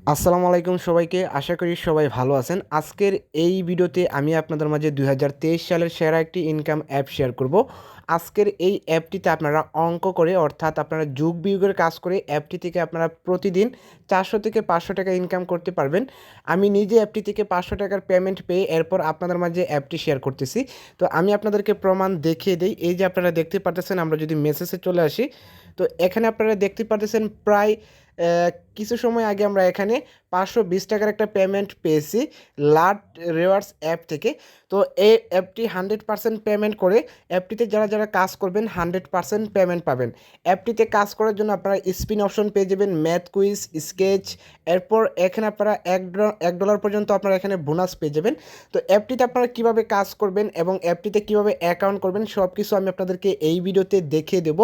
আসসালামু আলাইকুম সবাইকে। আশা করি সবাই ভালো আছেন। আজকের এই ভিডিওতে আমি আপনাদের মাঝে 2023 সালের সেরা একটি ইনকাম অ্যাপ শেয়ার করব। আজকের এই অ্যাপটিতে আপনারা অঙ্ক করে অর্থাৎ আপনারা যোগ বিয়োগের কাজ করে অ্যাপটি থেকে আপনারা প্রতিদিন 400 থেকে 500 টাকা ইনকাম করতে পারবেন। আমি নিজে অ্যাপটি থেকে 500 টাকার পেমেন্ট পেয়ে এরপর আপনাদের মাঝে অ্যাপটি শেয়ার করতেছি। তো আমি আপনাদেরকে প্রমাণ দেখিয়ে দিই। এই যে আপনারা দেখতে পারতেছেন, আমরা যদি মেসেজে চলে আসি, তো এখানে আপনারা দেখতে পারতেছেন প্রায় কিছু সময় আগে আমরা এখানে 520 টাকার একটা পেমেন্ট পেয়েছি লাট রিওয়ার্ডস অ্যাপ থেকে। তো এই অ্যাপটি 100% পেমেন্ট করে অ্যাপটিতে যারা যারা কাজ করবেন 100% পেমেন্ট পাবেন। অ্যাপটিতে কাজ করার জন্য আপনারা স্পিন অপশন পেয়ে যাবেন, ম্যাথ কুইজ, স্কেচ, এরপর এখানে আপনারা $1 পর্যন্ত আপনারা এখানে বোনাস পেয়ে যাবেন। তো অ্যাপটিতে আপনারা কীভাবে কাজ করবেন এবং অ্যাপটিতে কীভাবে অ্যাকাউন্ট করবেন সব কিছু আমি আপনাদেরকে এই ভিডিওতে দেখিয়ে দেব।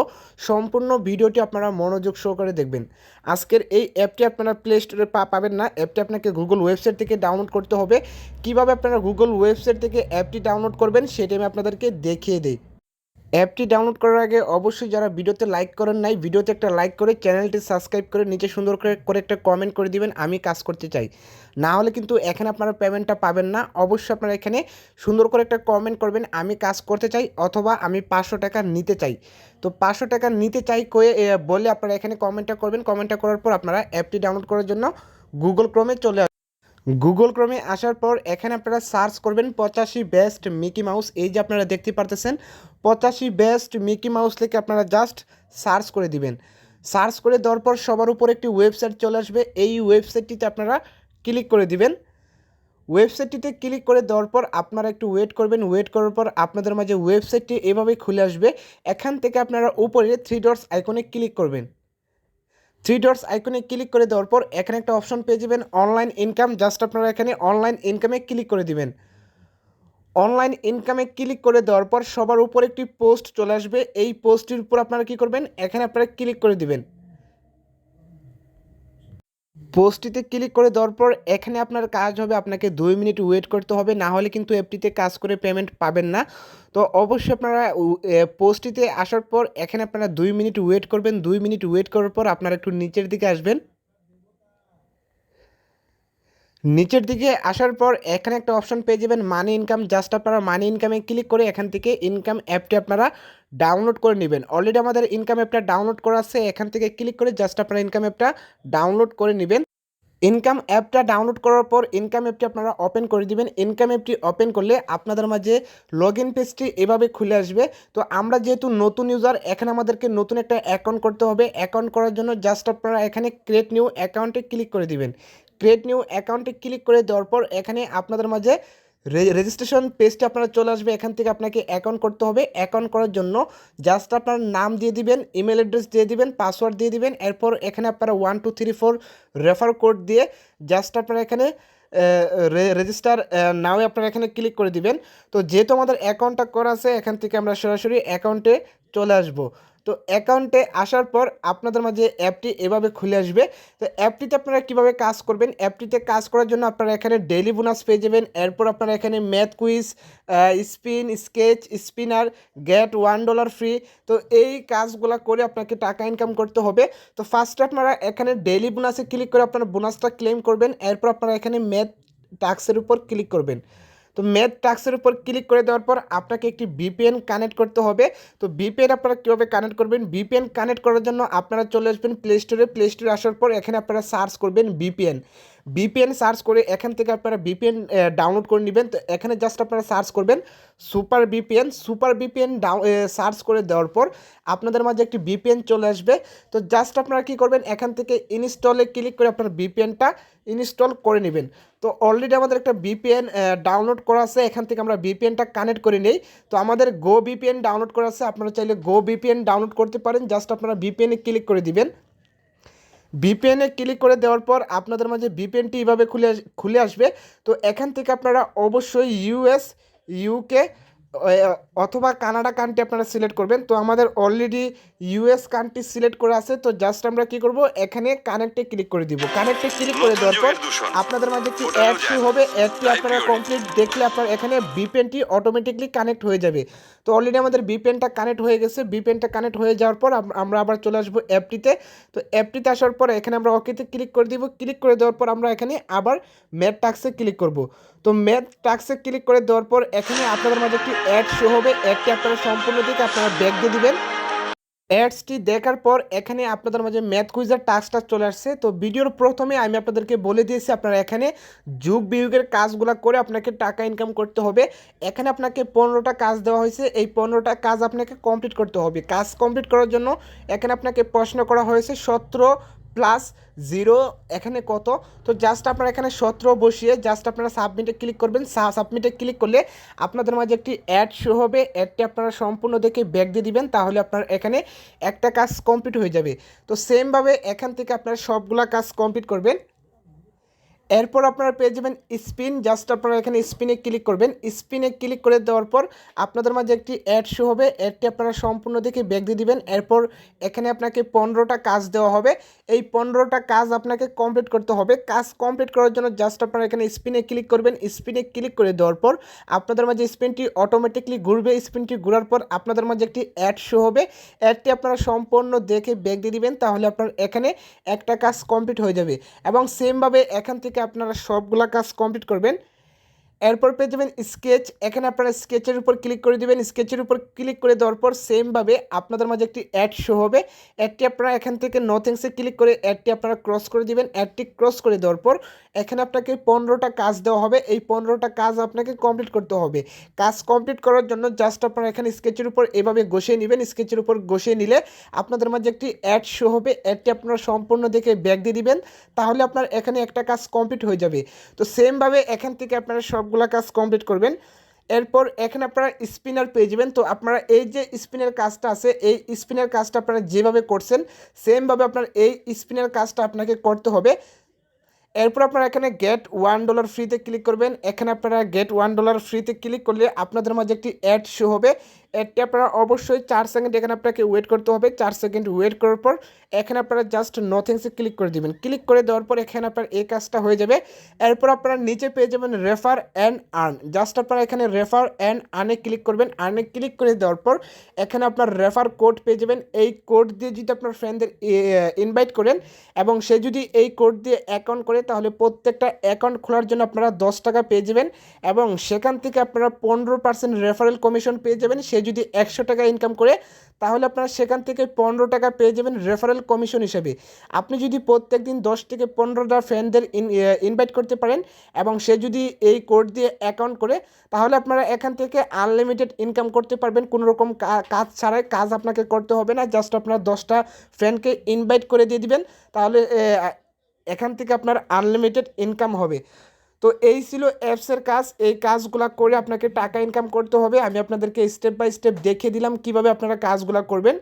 সম্পূর্ণ ভিডিওটি আপনারা মনোযোগ সহকারে দেখবেন। আজকের এই অ্যাপটি আপনারা প্লে স্টোরে পাবেন না, অ্যাপটি আপনাকে গুগল ওয়েবসাইট থেকে ডাউনলোড করতে হবে। কিভাবে আপনারা গুগল ওয়েবসাইট থেকে অ্যাপটি ডাউনলোড করবেন সেটা আমি আপনাদেরকে দেখিয়ে দিই। অ্যাপটি ডাউনলোড করার আগে অবশ্যই যারা ভিডিওতে লাইক করেন নাই, ভিডিওতে একটা লাইক করে চ্যানেলটি সাবস্ক্রাইব করে নিচে সুন্দর করে একটা কমেন্ট করে দিবেন, আমি কাজ করতে চাই। না হলে কিন্তু এখানে আপনারা পেমেন্টটা পাবেন না। অবশ্যই আপনারা এখানে সুন্দর করে একটা কমেন্ট করবেন, আমি কাজ করতে চাই অথবা আমি 500 টাকা নিতে চাই। তো 500 টাকা নিতে চাই বলে আপনারা এখানে কমেন্টটা করবেন। কমেন্টটা করার পর আপনারা অ্যাপটি ডাউনলোড করার জন্য গুগল ক্রোমে চলে আসবেন। গুগল ক্রোমে আসার পর এখানে আপনারা সার্চ করবেন 85 বেস্ট মিকি মাউস। এই যে আপনারা দেখতে পারতেছেন 85 বেস্ট মিকি মাউস লিখে আপনারা জাস্ট সার্চ করে দিবেন। সার্চ করে দেওয়ার পর সবার উপর একটি ওয়েবসাইট চলে আসবে, এই ওয়েবসাইটটিতে আপনারা ক্লিক করে দিবেন। ওয়েবসাইটটিতে ক্লিক করে দেওয়ার পর আপনারা একটু ওয়েট করবেন। ওয়েট করার পর আপনাদের মাঝে ওয়েবসাইটটি এভাবেই খুলে আসবে। এখান থেকে আপনারা উপরে 3 ডটস আইকনে ক্লিক করবেন। 3 ডটস আইকনে ক্লিক করে দেওয়ার পর এখানে একটা অপশন পেয়ে যাবেন অনলাইন ইনকাম। জাস্ট আপনারা এখানে অনলাইন ইনকামে ক্লিক করে দিবেন। অনলাইন ইনকামে ক্লিক করে দেওয়ার পর সবার উপর একটি পোস্ট চলে আসবে। এই পোস্টটির উপর আপনারা কী করবেন, এখানে আপনারা ক্লিক করে দিবেন। পোস্টটিতে ক্লিক করে দেওয়ার পর এখানে আপনার কাজ হবে, আপনাকে 2 মিনিট ওয়েট করতে হবে, না হলে কিন্তু অ্যাপটিতে কাজ করে পেমেন্ট পাবেন না। তো অবশ্যই আপনারা পোস্টটিতে আসার পর এখানে আপনারা 2 মিনিট ওয়েট করবেন। 2 মিনিট ওয়েট করার পর আপনারা একটু নিচের দিকে আসবেন। নিচের দিকে আসার পর এখানে একটা অপশন পেয়ে যাবেন মানি ইনকাম। জাস্ট আপনারা মানি ইনকামে ক্লিক করে এখান থেকে ইনকাম অ্যাপটি আপনারা ডাউনলোড করে নেবেন। অলরেডি আমাদের ইনকাম অ্যাপটা ডাউনলোড করা আছে, এখান থেকে ক্লিক করে জাস্ট আপনারা ইনকাম অ্যাপটা ডাউনলোড করে নেবেন। ইনকাম অ্যাপটা ডাউনলোড করার পর ইনকাম অ্যাপটি আপনারা ওপেন করে দিবেন। ইনকাম অ্যাপটি ওপেন করলে আপনাদের মাঝে লগ ইন পেজটি এভাবে খুলে আসবে। তো আমরা যেহেতু নতুন ইউজার, এখানে আমাদেরকে নতুন একটা অ্যাকাউন্ট করতে হবে। অ্যাকাউন্ট করার জন্য জাস্ট আপনারা এখানে ক্রিয়েট নিউ অ্যাকাউন্টে ক্লিক করে দিবেন। ক্রিয়েট নিউ অ্যাকাউন্টে ক্লিক করে দেওয়ার পর এখানে আপনাদের মাঝে রেজিস্ট্রেশন পেজটা আপনারা চলে আসবে। এখান থেকে আপনাকে অ্যাকাউন্ট করতে হবে। অ্যাকাউন্ট করার জন্য জাস্ট আপনার নাম দিয়ে দিবেন, ইমেল অ্যাড্রেস দিয়ে দিবেন, পাসওয়ার্ড দিয়ে দিবেন। এরপর এখানে আপনারা 1 2 3 4 রেফার কোড দিয়ে জাস্ট আপনারা এখানে রেজিস্টার নাও আপনারা এখানে ক্লিক করে দিবেন। তো যেহেতু আমাদের অ্যাকাউন্টটা করা আছে, এখান থেকে আমরা সরাসরি অ্যাকাউন্টে চলে আসব। তো অ্যাকাউন্টে আসার পর আপনাদের মাঝে অ্যাপটি এভাবে খুলে আসবে। তো অ্যাপটিতে আপনারা কীভাবে কাজ করবেন, অ্যাপটিতে কাজ করার জন্য আপনারা এখানে ডেইলি বোনাস পেয়ে যাবেন। এরপর আপনারা এখানে math quiz, spin, sketch, spinner, get $1 free. তো এই কাজগুলো করে আপনাকে টাকা ইনকাম করতে হবে। তো ফার্স্টে আপনারা এখানে ডেইলি বোনাসে ক্লিক করে আপনারা বোনাসটা ক্লেম করবেন। এরপর আপনারা এখানে ম্যাথ টাস্কের উপর ক্লিক করবেন। তো ম্যাথ টাস্কের উপর ক্লিক করে দেওয়ার পর আপনাকে একটি ভিপিএন কানেক্ট করতে হবে। তো ভিপিএন আপনারা কীভাবে কানেক্ট করবেন, ভিপিএন কানেক্ট করার জন্য আপনারা চলে আসবেন প্লে স্টোরে। প্লে স্টোরে আসার পর এখানে আপনারা সার্চ করবেন ভিপিএন। ভিপিএন সার্চ করে এখান থেকে আপনারা ভিপিএন ডাউনলোড করে নেবেন। তো এখানে জাস্ট আপনারা সার্চ করবেন super VPN. Super VPN search করে দেওয়ার পর আপনাদের মাঝে একটি ভিপিএন চলে আসবে। তো জাস্ট আপনারা কী করবেন, এখান থেকে ইনস্টলে ক্লিক করে আপনার ভিপিএনটা ইনস্টল করে নেবেন। তো অলরেডি আমাদের একটা ভিপিএন ডাউনলোড করা আছে, এখান থেকে আমরা ভিপিএনটা কানেক্ট করে নেই। তো আমাদের গো ভিপিএন ডাউনলোড করা আছে, আপনারা চাইলে গো ভিপিএন ডাউনলোড করতে পারেন। জাস্ট আপনারা ভিপিএনে ক্লিক করে দিবেন। ভিপিএনে ক্লিক করে দেওয়ার পর আপনাদের মাঝে ভিপিএনটি এইভাবে খুলে আসবে। তো এখান থেকে আপনারা অবশ্যই ইউএস, ইউকে অথবা কানাডা কান্ট্রি আপনারা সিলেক্ট করবেন। তো আমাদের অলরেডি ইউএস কান্ট্রি সিলেক্ট করা আছে। তো জাস্ট আমরা কি করব, এখানে কানেক্টে ক্লিক করে দিব। কানেক্টে ক্লিক করে দেওয়ার পর আপনাদের মাঝে একটি অ্যাড শো হবে। অ্যাডটি আপনারা কমপ্লিট দেখলে আপনার এখানে ভিপিএনটি অটোমেটিকলি কানেক্ট হয়ে যাবে। তো অলরেডি আমাদের ভিপিএনটা কানেক্ট হয়ে গেছে। ভিপিএনটা কানেক্ট হয়ে যাওয়ার পর আমরা আবার চলে আসবো অ্যাপটিতে। তো অ্যাপটিতে আসার পর এখানে আমরা ওকেতে ক্লিক করে দিব। ক্লিক করে দেওয়ার পর আমরা এখানে আবার ম্যাথ টাস্কে ক্লিক করব। তো ম্যাথ টাস্কে ক্লিক করে দেওয়ার পর এখানে আপনাদের মাঝে একটি অ্যাড শো হবে। অ্যাডটি আপনারা সম্পূর্ণ দিকে আপনারা ব্যাক দিয়ে দিবেন। অ্যাডসটি দেখার পর এখানে আপনাদের মাঝে ম্যাথ কুইজের টাস্কটা চলে আসছে। তো ভিডিওর প্রথমে আমি আপনাদেরকে বলে দিয়েছি আপনারা এখানে যুগ বিয়োগের কাজগুলো করে আপনাকে টাকা ইনকাম করতে হবে। এখানে আপনাকে 15টা কাজ দেওয়া হয়েছে। এই 15টা কাজ আপনাকে কমপ্লিট করতে হবে। কাজ কমপ্লিট করার জন্য এখানে আপনাকে প্রশ্ন করা হয়েছে 17 প্লাস 0 এখানে কত। তো জাস্ট আপনারা এখানে 17 বসিয়ে জাস্ট আপনারা সাবমিটে ক্লিক করবেন। সাবমিটে ক্লিক করলে আপনাদের মাঝে একটি অ্যাড শো হবে। অ্যাডটি আপনারা সম্পূর্ণ দেখে ব্যাক দিয়ে দিবেন, তাহলে আপনার এখানে একটা কাজ কমপ্লিট হয়ে যাবে। তো সেমভাবে এখান থেকে আপনারা সবগুলা কাজ কমপ্লিট করবেন। এরপর আপনারা পেয়ে যাবেন স্পিন। জাস্ট আপনারা এখানে স্পিনে ক্লিক করবেন। স্পিনে ক্লিক করে দেওয়ার পর আপনাদের মাঝে একটি অ্যাড শো হবে। অ্যাডটি আপনারা সম্পূর্ণ দেখে ব্যাক দিয়ে দিবেন। এরপর এখানে আপনাকে 15টা কাজ দেওয়া হবে। এই 15টা কাজ আপনাকে কমপ্লিট করতে হবে। কাজ কমপ্লিট করার জন্য জাস্ট আপনারা এখানে স্পিনে ক্লিক করবেন। স্পিনে ক্লিক করে দেওয়ার পর আপনাদের মাঝে স্পিনটি অটোমেটিকলি ঘুরবে। স্পিনটি ঘোরার পর আপনাদের মাঝে একটি অ্যাড শো হবে। অ্যাডটি আপনারা সম্পূর্ণ দেখে ব্যাক দিয়ে দিবেন, তাহলে আপনার এখানে একটা কাজ কমপ্লিট হয়ে যাবে। এবং সেমভাবে এখান থেকে আপনারা সবগুলা কাজ কমপ্লিট করবেন। এরপর পেয়ে যাবেন স্কেচ। এখানে আপনারা স্কেচের উপর ক্লিক করে দেবেন। স্কেচের উপর ক্লিক করে দেওয়ার পর সেমভাবে আপনাদের মাঝে একটি অ্যাড শো হবে। অ্যাডটি আপনারা এখান থেকে নথিংসে ক্লিক করে অ্যাডটি আপনারা ক্রস করে দিবেন। অ্যাডটি ক্রস করে দেওয়ার পর এখানে আপনাকে 15টা কাজ দেওয়া হবে। এই 15টা কাজ আপনাকে কমপ্লিট করতে হবে। কাজ কমপ্লিট করার জন্য জাস্ট আপনারা এখানে স্কেচের উপর এভাবে ঘষিয়ে নেবেন। স্কেচের উপর ঘষিয়ে নিলে আপনাদের মাঝে একটি অ্যাড শো হবে। অ্যাডটি আপনারা সম্পূর্ণ দেখে ব্যাক দিয়ে দিবেন, তাহলে আপনার এখানে একটা কাজ কমপ্লিট হয়ে যাবে। তো সেমভাবে এখান থেকে আপনারা সবগুলা কাজ কমপ্লিট করবেন। এরপর এখানে আপনারা স্পিনার পেয়ে যাবেন। তো আপনারা এই যে স্পিনের কাজটা আছে, এই স্পিনের কাজটা আপনারা যেভাবে করছেন সেমভাবে আপনার এই স্পিনের কাজটা আপনাকে করতে হবে। এরপর আপনারা এখানে গেট $1 ফ্রিতে ক্লিক করবেন। এখানে আপনারা গেট $1 ফ্রিতে ক্লিক করলে আপনাদের মাঝে একটি অ্যাড শো হবে। অ্যাডটি আপনারা অবশ্যই 4 সেকেন্ড এখানে আপনাকে ওয়েট করতে হবে। 4 সেকেন্ড ওয়েট করার পর এখানে আপনারা জাস্ট নথিংসে ক্লিক করে দেবেন। ক্লিক করে দেওয়ার পর এখানে আপনার এই কাজটা হয়ে যাবে। এরপর আপনারা নিচে পেয়ে যাবেন রেফার অ্যান্ড আর্ন। জাস্ট আপনারা এখানে রেফার অ্যান্ড আর্নে ক্লিক করবেন। আর্নে ক্লিক করে দেওয়ার পর এখানে আপনার রেফার কোড পেয়ে যাবেন। এই কোড দিয়ে যদি আপনার ফ্রেন্ডদের ইনভাইট করেন এবং সে যদি এই কোড দিয়ে অ্যাকাউন্ট করে, তাহলে প্রত্যেকটা অ্যাকাউন্ট খোলার জন্য আপনারা 10 টাকা পেয়ে যাবেন এবং সেখান থেকে আপনারা 15% রেফারেল কমিশন পেয়ে যাবেন। সে যদি 100 টাকা ইনকাম করে, তাহলে আপনারা সেখান থেকে 15 টাকা পেয়ে যাবেন রেফারেল কমিশন হিসেবে। আপনি যদি প্রত্যেক দিন 10 থেকে 15টা ফ্রেন্ডদের ইনভাইট করতে পারেন এবং সে যদি এই কোড দিয়ে অ্যাকাউন্ট করে, তাহলে আপনারা এখান থেকে আনলিমিটেড ইনকাম করতে পারবেন। কোনো রকম কাজ ছাড়াই, কাজ আপনাকে করতে হবে না। জাস্ট আপনারা 10টা ফ্রেন্ডকে ইনভাইট করে দিয়ে দিবেন, তাহলে এখান থেকে আপনার আনলিমিটেড ইনকাম হবে। তো এই ছিল অ্যাপসের কাজ। এই কাজগুলো করে আপনাকে টাকা ইনকাম করতে হবে। আমি আপনাদেরকে স্টেপ বাই স্টেপ দেখিয়ে দিলাম কিভাবে আপনারা কাজগুলো করবেন।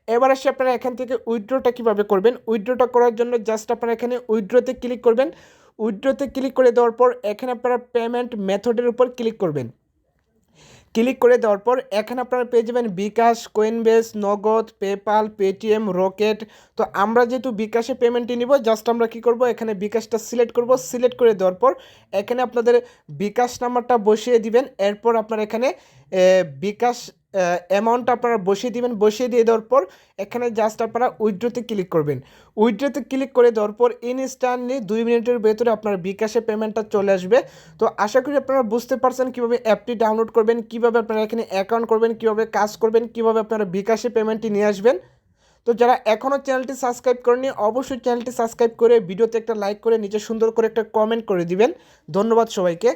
এবার আসে আপনারা এখান থেকে উইথড্রটা কিভাবে করবেন। উইথড্রটা করার জন্য জাস্ট আপনারা এখানে উইথড্রতে ক্লিক করবেন। উইথড্রতে ক্লিক করে দেওয়ার পর এখানে আপনারা পেমেন্ট মেথডের উপর ক্লিক করবেন। ক্লিক করে দেওয়ার পর এখানে আপনারা পেয়ে যাবেন বিকাশ, কয়েনবেস, নগদ, পেপাল, পেটিএম, রকেট। তো আমরা যেহেতু বিকাশে পেমেন্টটি নিব, জাস্ট আমরা কি করব, এখানে বিকাশটা সিলেক্ট করব। সিলেক্ট করে দেওয়ার পর এখানে আপনাদের বিকাশ নাম্বারটা বসিয়ে দিবেন। এরপর আপনারা এখানে বিকাশ অ্যামাউন্ট আপনারা বসিয়ে দিবেন। বসিয়ে দিয়ে দেওয়ার পর এখানে জাস্ট আপনারা উইথড্রতে ক্লিক করবেন। উইথড্রতে ক্লিক করে দেওয়ার পর ইনস্ট্যান্টলি 2 মিনিটের ভেতরে আপনার বিকাশে পেমেন্টটা চলে আসবে। তো আশা করি আপনারা বুঝতে পারছেন কীভাবে অ্যাপটি ডাউনলোড করবেন, কীভাবে আপনারা এখানে অ্যাকাউন্ট করবেন, কীভাবে কাজ করবেন, কীভাবে আপনারা বিকাশে পেমেন্টটি নিয়ে আসবেন। তো যারা এখনও চ্যানেলটি সাবস্ক্রাইব করেনি, অবশ্যই চ্যানেলটি সাবস্ক্রাইব করে ভিডিওতে একটা লাইক করে নিচে সুন্দর করে একটা কমেন্ট করে দিবেন। ধন্যবাদ সবাইকে।